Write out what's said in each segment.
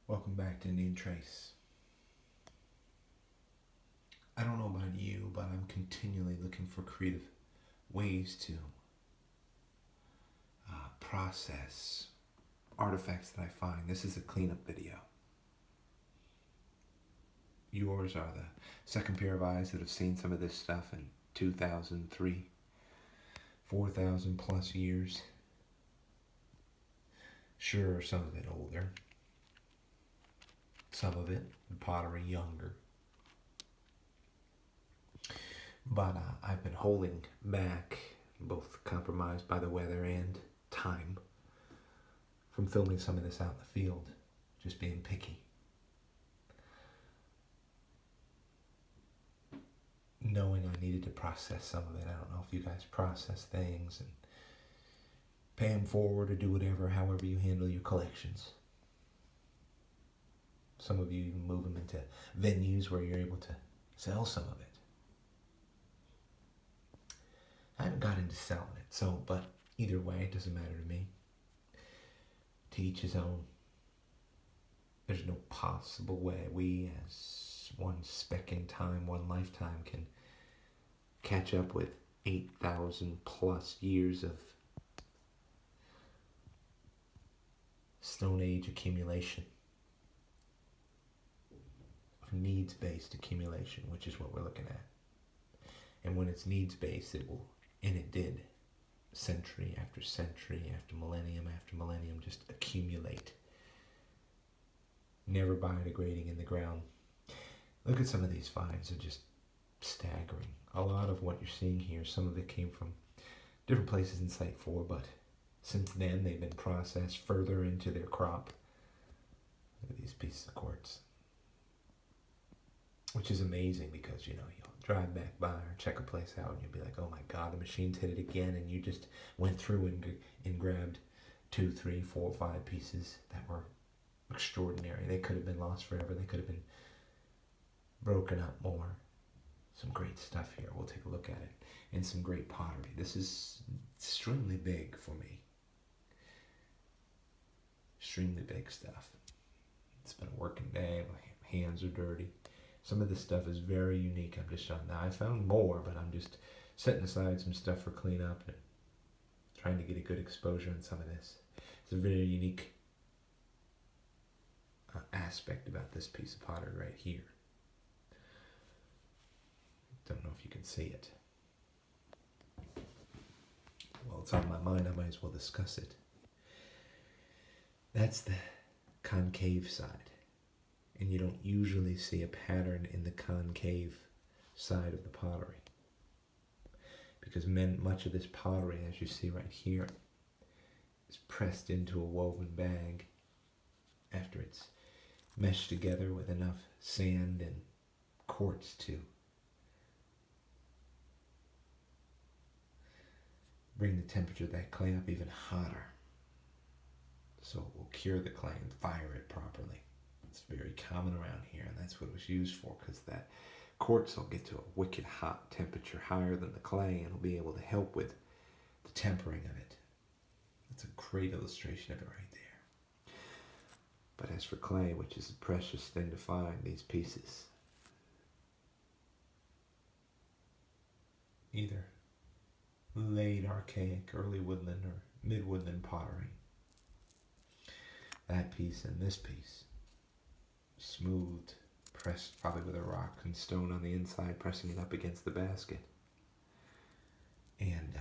Welcome back to Indian Trace. I don't know about you, but I'm continually looking for creative ways to process artifacts that I find. This is a cleanup video. Yours are the second pair of eyes that have seen some of this stuff in 2003, 4,000 plus years. Sure, some of it older, some of it pottery younger. But I've been holding back, both compromised by the weather and time, from filming some of this out in the field, just being picky. Knowing I needed to process some of it. I don't know if you guys process things and pay them forward or do whatever, however you handle your collections. Some of you even move them into venues where you're able to sell some of it. I haven't got into selling it, but either way, it doesn't matter to me. To each his own. There's no possible way we, as one speck in time, one lifetime, can catch up with 8,000 plus years of Stone Age accumulation. Of needs-based accumulation, which is what we're looking at. And when it's needs-based, it will, and it did, century after millennium after millennium, just accumulate. Never biodegrading in the ground. Look at some of these finds, they're just staggering. A lot of what you're seeing here, some of it came from different places in Site 4, but since then they've been processed further into their crop. Look at these pieces of quartz. Which is amazing because, you'll drive back by or check a place out and you'll be like, oh my God, the machine's hit it again, and you just went through and grabbed 2, 3, 4, 5 pieces that were extraordinary. They could have been lost forever. They could have been broken up more. Some great stuff here. We'll take a look at it. And some great pottery. This is extremely big for me. Extremely big stuff. It's been a working day. My hands are dirty. Some of this stuff is very unique. I'm just now. I found more, but I'm just setting aside some stuff for cleanup and trying to get a good exposure on some of this. It's a very unique aspect about this piece of pottery right here. Don't know if you can see it. Well, it's on my mind. I might as well discuss it. That's the concave side. And you don't usually see a pattern in the concave side of the pottery. Because much of this pottery, as you see right here, is pressed into a woven bag after it's meshed together with enough sand and quartz to bring the temperature of that clay up even hotter. So it will cure the clay and fire it properly. It's very common around here, and that's what it was used for, because that quartz will get to a wicked hot temperature, higher than the clay, and it'll be able to help with the tempering of it. That's a great illustration of it right there. But as for clay, which is a precious thing to find, these pieces, either late archaic, early woodland, or mid-woodland pottery. That piece and this piece, smoothed, pressed probably with a rock and stone on the inside, pressing it up against the basket. And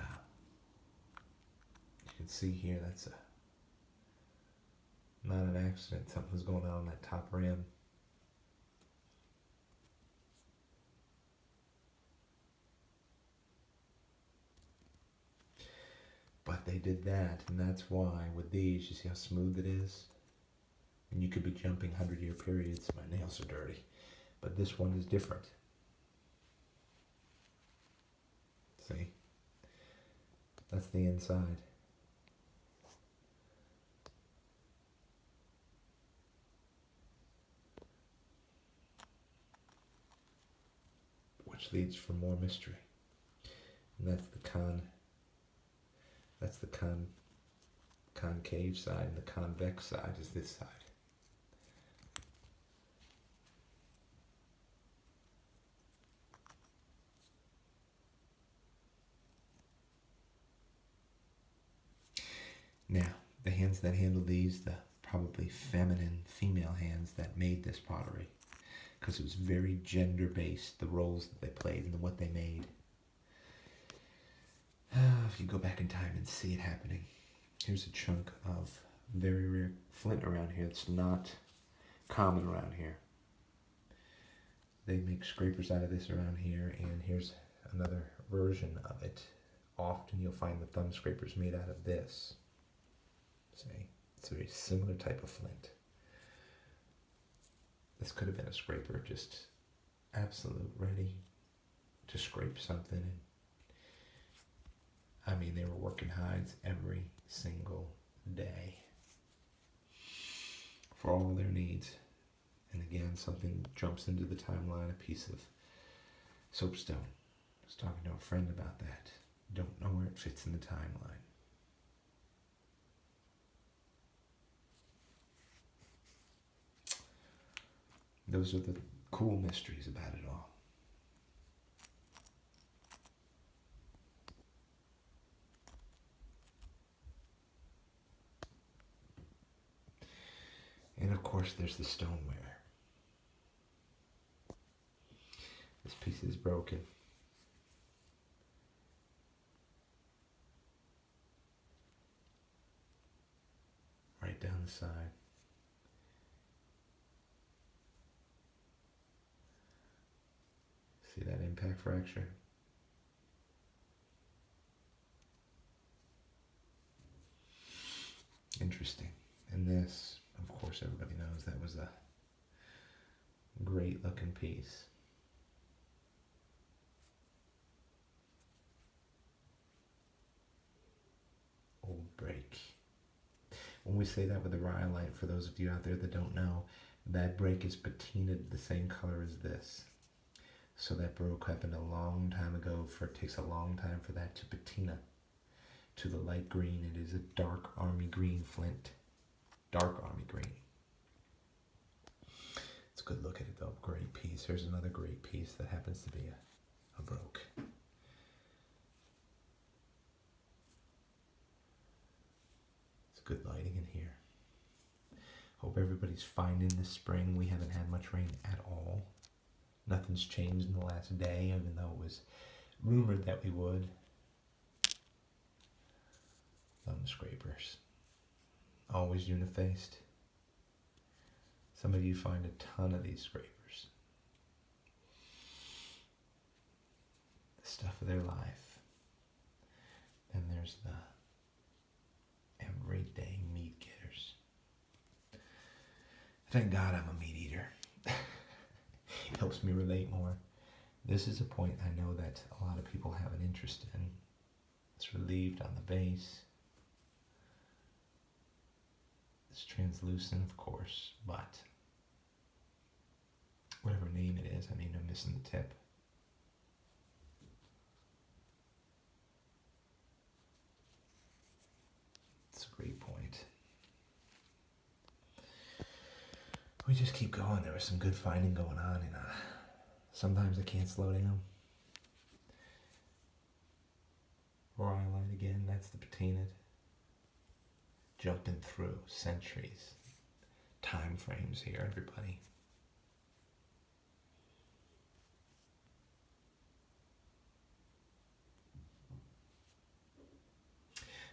you can see here, that's not an accident. Something's going on that top rim. But they did that, and that's why with these, you see how smooth it is? And you could be jumping 100-year periods. My nails are dirty. But this one is different. See? That's the inside. Which leads for more mystery. And that's the concave side, and the convex side is this side. Now, the hands that handle these, the probably feminine female hands that made this pottery, because it was very gender-based, the roles that they played and what they made. If you go back in time and see it happening, here's a chunk of very rare flint around here that's not common around here. They make scrapers out of this around here, and here's another version of it. Often you'll find the thumb scrapers made out of this. See, it's a very similar type of flint. This could have been a scraper, just absolute ready to scrape something. And I mean, they were working hides every single day for all their needs. And again, something jumps into the timeline, a piece of soapstone. I was talking to a friend about that. Don't know where it fits in the timeline. Those are the cool mysteries about it all. And of course, there's the stoneware. This piece is broken. Right down the side. See that impact fracture? Interesting. And this, of course, everybody knows that was a great looking piece. Old break. When we say that with the rhyolite, for those of you out there that don't know, that break is patinaed the same color as this. So that broke happened a long time ago. It takes a long time for that to patina to the light green. It is a dark army green flint. Dark army green. It's a good look at it though. Great piece. Here's another great piece that happens to be a broke. It's good lighting in here. Hope everybody's fine in this spring. We haven't had much rain at all. Nothing's changed in the last day, even though it was rumored that we would. Thumb scrapers. Always unifaced. Some of you find a ton of these scrapers. The stuff of their life. Then there's the everyday meat getters. Thank God I'm a meat eater. It helps me relate more. This is a point I know that a lot of people have an interest in. It's relieved on the base. It's translucent, of course, but whatever name it is, I mean, I'm missing the tip. It's a great point. We just keep going. There was some good finding going on, and sometimes I can't slow down. Rhyolite again, that's the patinaed. Jumping through centuries. Time frames here, everybody.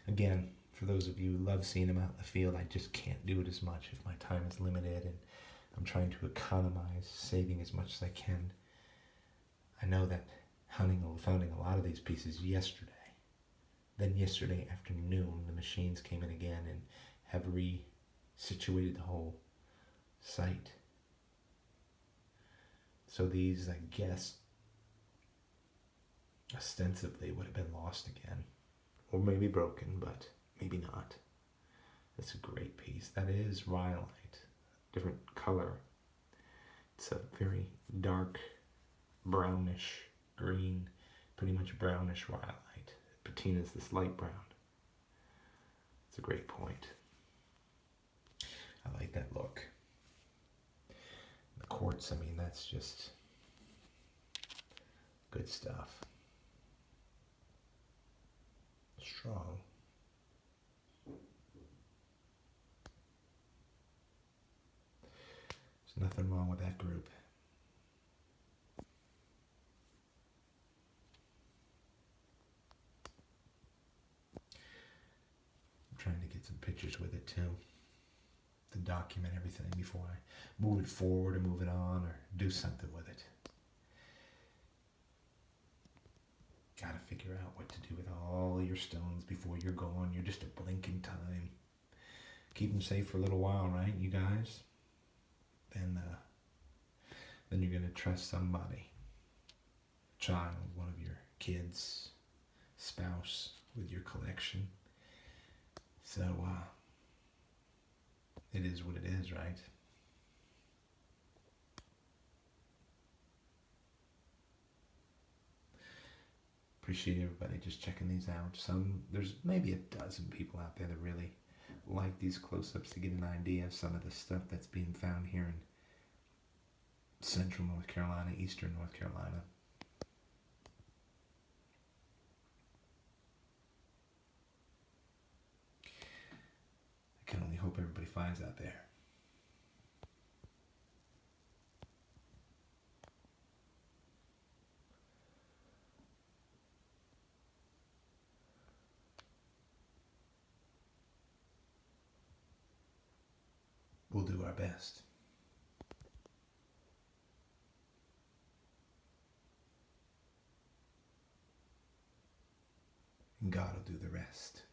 Again, for those of you who love seeing them out in the field, I just can't do it as much if my time is limited, and I'm trying to economize, saving as much as I can. I know that founding a lot of these pieces yesterday. Then yesterday afternoon, the machines came in again and have resituated the whole site. So these, I guess, ostensibly would have been lost again. Or maybe broken, but maybe not. That's a great piece. That is rhyolite. Different color. It's a very dark brownish green, pretty much brownish rhyolite. Patina's this light brown. It's a great point. I like that look. The quartz, I mean, that's just good stuff. Strong. Nothing wrong with that group. I'm trying to get some pictures with it too, to document everything before I move it forward or move it on or do something with it. Got to figure out what to do with all your stones before you're gone. You're just a blink in time. Keep them safe for a little while, right, you guys? Then you're going to trust somebody, child, one of your kids, spouse, with your collection. So it is what it is, right? Appreciate everybody just checking these out. There's maybe a dozen people out there that really like these close-ups to get an idea of some of the stuff that's being found here in central North Carolina, eastern North Carolina. I can only hope everybody finds out there. We'll do our best. And God will do the rest.